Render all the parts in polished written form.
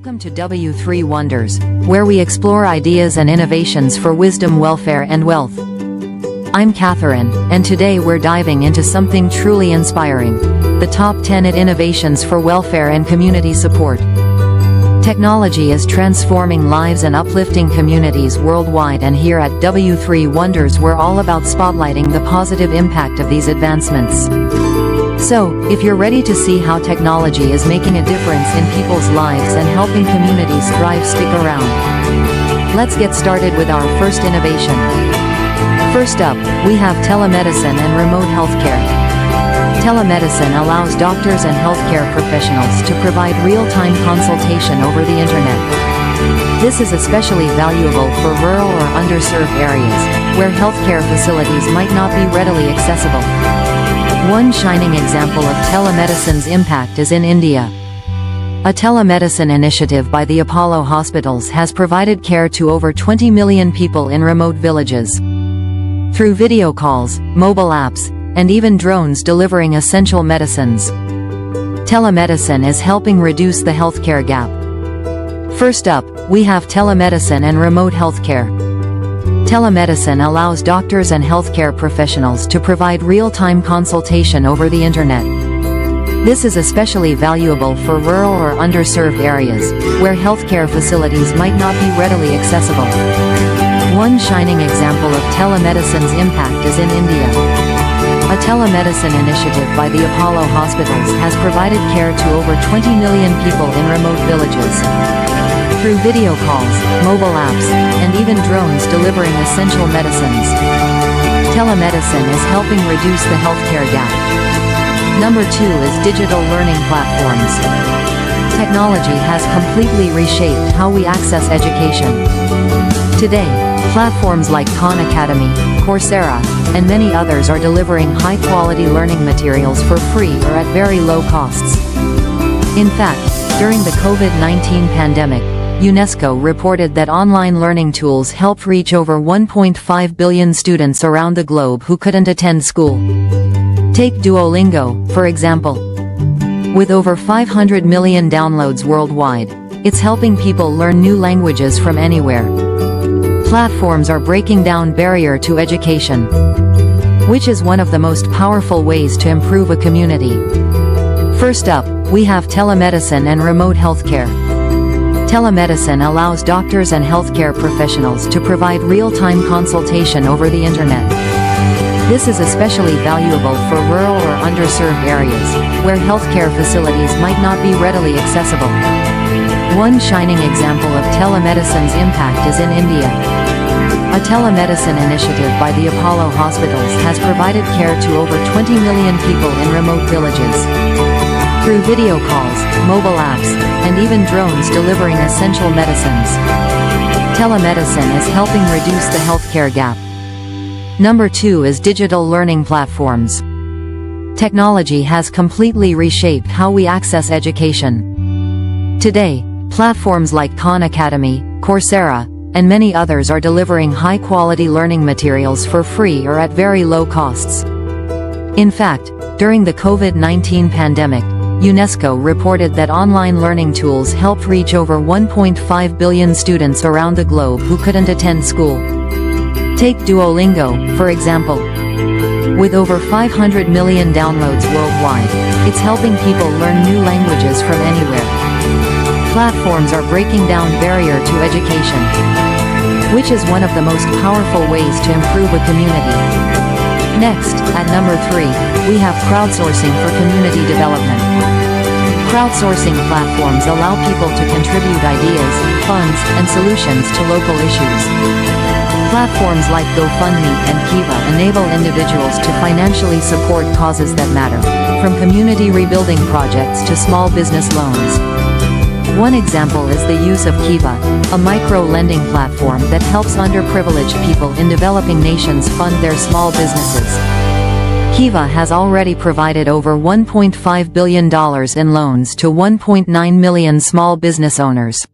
Welcome to W3 Wonders, where we explore ideas and innovations for wisdom, welfare, and wealth. I'm Catherine, and today we're diving into something truly inspiring: the top 10 innovations for welfare and community support. Technology is transforming lives and uplifting communities worldwide, and here at W3 Wonders we're all about spotlighting the positive impact of these advancements. So, if you're ready to see how technology is making a difference in people's lives and helping communities thrive, stick around. Let's get started with our first innovation. First up, we have telemedicine and remote healthcare. Telemedicine allows doctors and healthcare professionals to provide real-time consultation over the internet. This is especially valuable for rural or underserved areas, where healthcare facilities might not be readily accessible. One shining example of telemedicine's impact is in India. A telemedicine initiative by the Apollo hospitals has provided care to over 20 million people in remote villages. Through video calls, mobile apps, and even drones delivering essential medicines, telemedicine is helping reduce the healthcare gap. First up, we have telemedicine and remote healthcare. Telemedicine allows doctors and healthcare professionals to provide real-time consultation over the internet. This is especially valuable for rural or underserved areas, where healthcare facilities might not be readily accessible. One shining example of telemedicine's impact is in India. A telemedicine initiative by the Apollo hospitals has provided care to over 20 million people in remote villages. Through video calls, mobile apps, and even drones delivering essential medicines, telemedicine is helping reduce the healthcare gap. Number 2 is digital learning platforms. Technology has completely reshaped how we access education. Today, platforms like Khan Academy, Coursera, and many others are delivering high-quality learning materials for free or at very low costs. In fact, during the COVID-19 pandemic, UNESCO reported that online learning tools helped reach over 1.5 billion students around the globe who couldn't attend school. Take Duolingo, for example. With over 500 million downloads worldwide, it's helping people learn new languages from anywhere. Platforms are breaking down barrier to education, which is one of the most powerful ways to improve a community. First up, we have telemedicine and remote healthcare. Telemedicine allows doctors and healthcare professionals to provide real-time consultation over the internet. This is especially valuable for rural or underserved areas, where healthcare facilities might not be readily accessible. One shining example of telemedicine's impact is in India. A telemedicine initiative by the Apollo hospitals has provided care to over 20 million people in remote villages. Through video calls, mobile apps, and even drones delivering essential medicines, telemedicine is helping reduce the healthcare gap. Number 2 is digital learning platforms. Technology has completely reshaped how we access education. Today, platforms like Khan Academy, Coursera, and many others are delivering high-quality learning materials for free or at very low costs. In fact, during the COVID-19 pandemic, UNESCO reported that online learning tools helped reach over 1.5 billion students around the globe who couldn't attend school. Take Duolingo, for example. With over 500 million downloads worldwide, it's helping people learn new languages from anywhere. Platforms are breaking down barrier to education, which is one of the most powerful ways to improve a community. Next, at number 3, we have crowdsourcing for community development. Crowdsourcing platforms allow people to contribute ideas, funds, and solutions to local issues. Platforms like GoFundMe and Kiva enable individuals to financially support causes that matter, from community rebuilding projects to small business loans. One example is the use of Kiva, a micro-lending platform that helps underprivileged people in developing nations fund their small businesses. Kiva has already provided over $1.5 billion in loans to 1.9 million small business owners.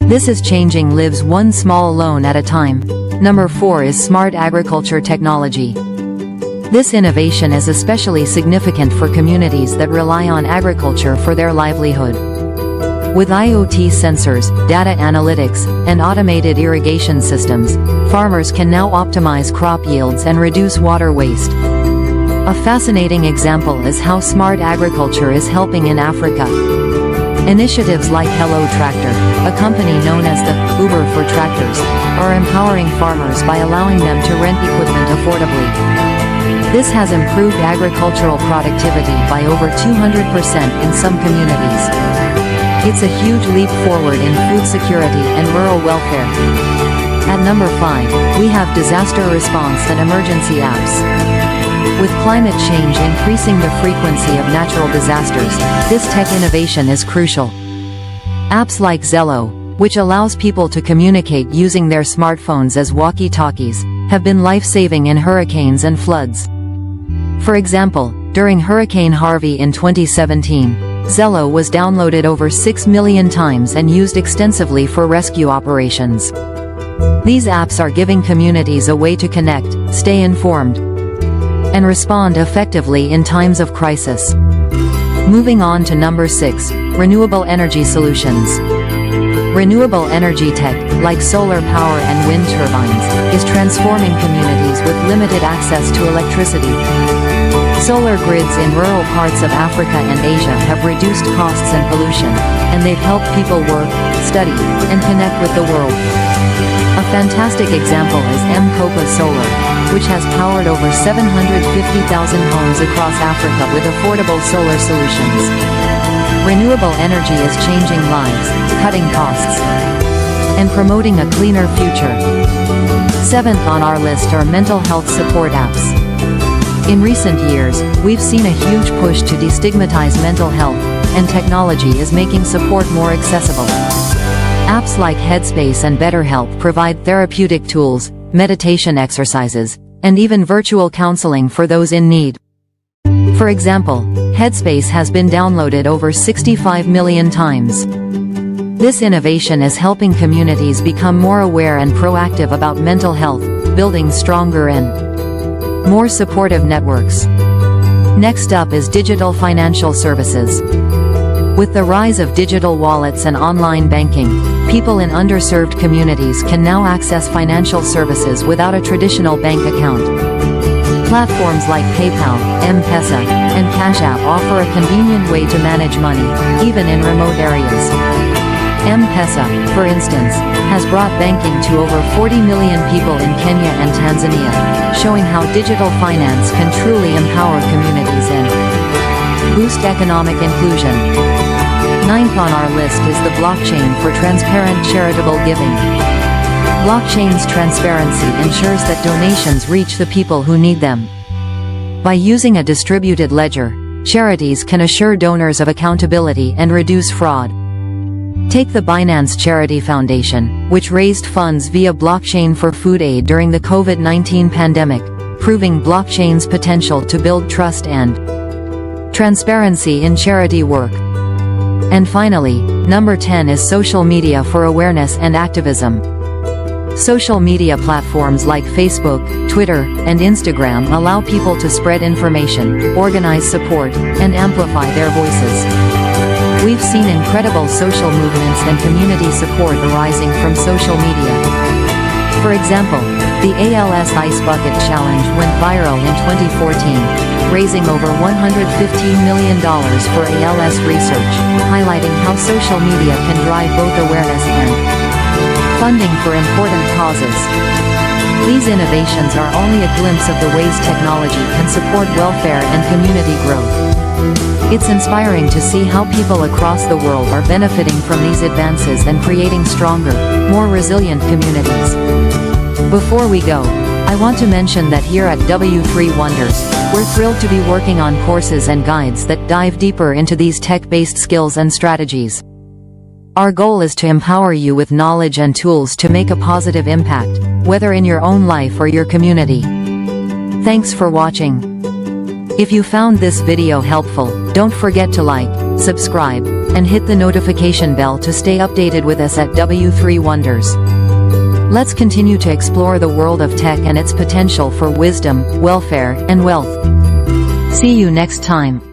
This is changing lives one small loan at a time. Number 4 is smart agriculture technology. This innovation is especially significant for communities that rely on agriculture for their livelihood. With IoT sensors, data analytics, and automated irrigation systems, farmers can now optimize crop yields and reduce water waste. A fascinating example is how smart agriculture is helping in Africa. Initiatives like Hello Tractor, a company known as the Uber for tractors, are empowering farmers by allowing them to rent equipment affordably. This has improved agricultural productivity by over 200% in some communities. It's a huge leap forward in food security and rural welfare. At number 5, we have disaster response and emergency apps. With climate change increasing the frequency of natural disasters, this tech innovation is crucial. Apps like Zello, which allows people to communicate using their smartphones as walkie-talkies, have been life-saving in hurricanes and floods. For example, during Hurricane Harvey in 2017, Zello was downloaded over 6 million times and used extensively for rescue operations. These apps are giving communities a way to connect, stay informed, and respond effectively in times of crisis. Moving on to number 6, renewable energy solutions. Renewable energy tech, like solar power and wind turbines, is transforming communities with limited access to electricity. Solar grids in rural parts of Africa and Asia have reduced costs and pollution, and they've helped people work, study, and connect with the world. A fantastic example is M-Kopa Solar, which has powered over 750,000 homes across Africa with affordable solar solutions. Renewable energy is changing lives, cutting costs, and promoting a cleaner future. 7th on our list are mental health support apps. In recent years, we've seen a huge push to destigmatize mental health, and technology is making support more accessible. Apps like Headspace and BetterHelp provide therapeutic tools, meditation exercises, and even virtual counseling for those in need. For example, Headspace has been downloaded over 65 million times. This innovation is helping communities become more aware and proactive about mental health, building stronger and more supportive networks. Next up is digital financial services. With the rise of digital wallets and online banking, people in underserved communities can now access financial services without a traditional bank account. Platforms like PayPal, M-Pesa, and Cash App offer a convenient way to manage money, even in remote areas. M-Pesa, for instance, has brought banking to over 40 million people in Kenya and Tanzania, showing how digital finance can truly empower communities and boost economic inclusion. 9th on our list is the blockchain for transparent charitable giving. Blockchain's transparency ensures that donations reach the people who need them. By using a distributed ledger, charities can assure donors of accountability and reduce fraud. Take the Binance Charity Foundation, which raised funds via blockchain for food aid during the COVID-19 pandemic, proving blockchain's potential to build trust and transparency in charity work. And finally, number 10 is social media for awareness and activism. Social media platforms like Facebook, Twitter, and Instagram allow people to spread information, organize support, and amplify their voices. We've seen incredible social movements and community support arising from social media. For example, the ALS Ice Bucket Challenge went viral in 2014, raising over $115 million for ALS research, highlighting how social media can drive both awareness and funding for important causes. These innovations are only a glimpse of the ways technology can support welfare and community growth. It's inspiring to see how people across the world are benefiting from these advances and creating stronger, more resilient communities. Before we go, I want to mention that here at W3 Wonders, we're thrilled to be working on courses and guides that dive deeper into these tech-based skills and strategies. Our goal is to empower you with knowledge and tools to make a positive impact, whether in your own life or your community. Thanks for watching. If you found this video helpful, don't forget to like, subscribe, and hit the notification bell to stay updated with us at W3 Wonders. Let's continue to explore the world of tech and its potential for wisdom, welfare, and wealth. See you next time.